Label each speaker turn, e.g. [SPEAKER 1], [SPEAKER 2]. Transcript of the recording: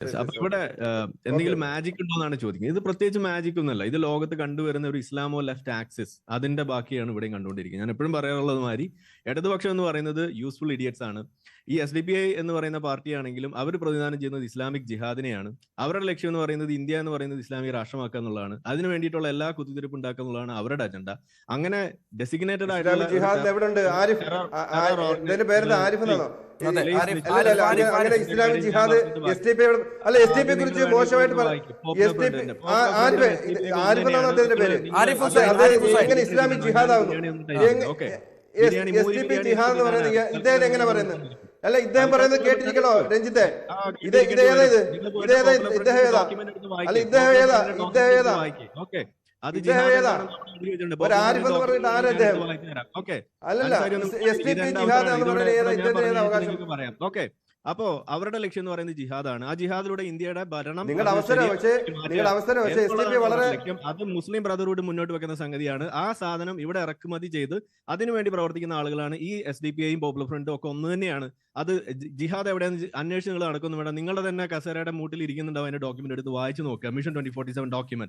[SPEAKER 1] അപ്പൊ ഇവിടെ എന്തെങ്കിലും മാജിക് ഉണ്ടോ എന്നാണ് ചോദിക്കുന്നത്. ഇത് പ്രത്യേകിച്ച് മാജിക് ഒന്നുമല്ല. ഇത് ലോകത്ത് കണ്ടുവരുന്ന ഒരു ഇസ്ലാമോ ലെഫ്റ്റ് ആക്സിസ്, അതിന്റെ ബാക്കിയാണ് ഇവിടെയും കണ്ടുകൊണ്ടിരിക്കുന്നത്. ഞാൻ എപ്പോഴും പറയാറുള്ളത് മാതിരി ഇടതുപക്ഷം എന്ന് പറയുന്നത് യൂസ്ഫുൾ ഇഡിയറ്റ്സ് ആണ്. ഈ SDPI എന്ന് പറയുന്ന പാർട്ടിയാണെങ്കിലും അവർ പ്രതിദാനം ചെയ്യുന്നത് ഇസ്ലാമിക് ജിഹാദിനെയാണ്. അവരുടെ ലക്ഷ്യം എന്ന് പറയുന്നത് ഇന്ത്യ എന്ന് പറയുന്നത് ഇസ്ലാമിക രാഷ്ട്രമാക്കുക എന്നുള്ളതാണ്. അതിനു വേണ്ടിയിട്ടുള്ള എല്ലാ കുത്തിത്തിരിപ്പ് ഉണ്ടാക്കുക എന്നുള്ളതാണ് അവരുടെ അജണ്ട. അങ്ങനെ ഡെസിഗ്നേറ്റഡ് ആയിട്ടുള്ള
[SPEAKER 2] ഇസ്ലാമിക് ജിഹാദ് SDPI കുറിച്ച് മോശമായിട്ട് എങ്ങനെ ഇസ്ലാമിക് ജിഹാദ് ആവുന്നു? SDPI ജിഹാദ് എന്ന് പറയുന്നത് ഇദ്ദേഹം എങ്ങനെ പറയുന്നത്? അല്ല, ഇദ്ദേഹം പറയുന്നത് കേട്ടിരിക്കണോ രഞ്ജിത്തെ? ഇദ്ദേഹം ഏതാ? അല്ല, ഇദ്ദേഹം ഏതാ? ഒരു ആരിഫ് എന്ന് പറഞ്ഞിട്ട് ആരാ ഇദ്ദേഹം? അല്ലല്ല, SDPI ജിഹാദ് എന്ന് പറയുന്നത് ഏതാ? ഇദ്ദേഹത്തിന് ഏതാ അവകാശം?
[SPEAKER 1] ഓക്കെ, അപ്പോ അവരുടെ ലക്ഷ്യം എന്ന് പറയുന്നത് ജിഹാദാണ്. ആ ജിഹാദിലൂടെ ഇന്ത്യയുടെ ഭരണം,
[SPEAKER 2] നിങ്ങളുടെ അവസരം വളരെ
[SPEAKER 1] അത് മുസ്ലിം ബ്രദർഹുഡ് മുന്നോട്ട് വെക്കുന്ന സംഗതിയാണ്. ആ സാധനം ഇവിടെ ഇറക്കുമതി ചെയ്ത് അതിനുവേണ്ടി പ്രവർത്തിക്കുന്ന ആളുകളാണ് ഈ SDPIയും പോപ്പുലർ ഫ്രണ്ടും ഒക്കെ ഒന്ന് തന്നെയാണ്. അത് ജിഹാദ് എവിടെയെന്ന് അന്വേഷിച്ച് നിങ്ങൾ നടക്കുന്നു വേണം. നിങ്ങളുടെ തന്നെ കസേരയുടെ മൂട്ടിൽ ഇരിക്കുന്നുണ്ടാവും അതിന്റെ ഡോക്യുമെന്റ് എടുത്ത് വായിച്ചു നോക്കുക. Mission 2047 document.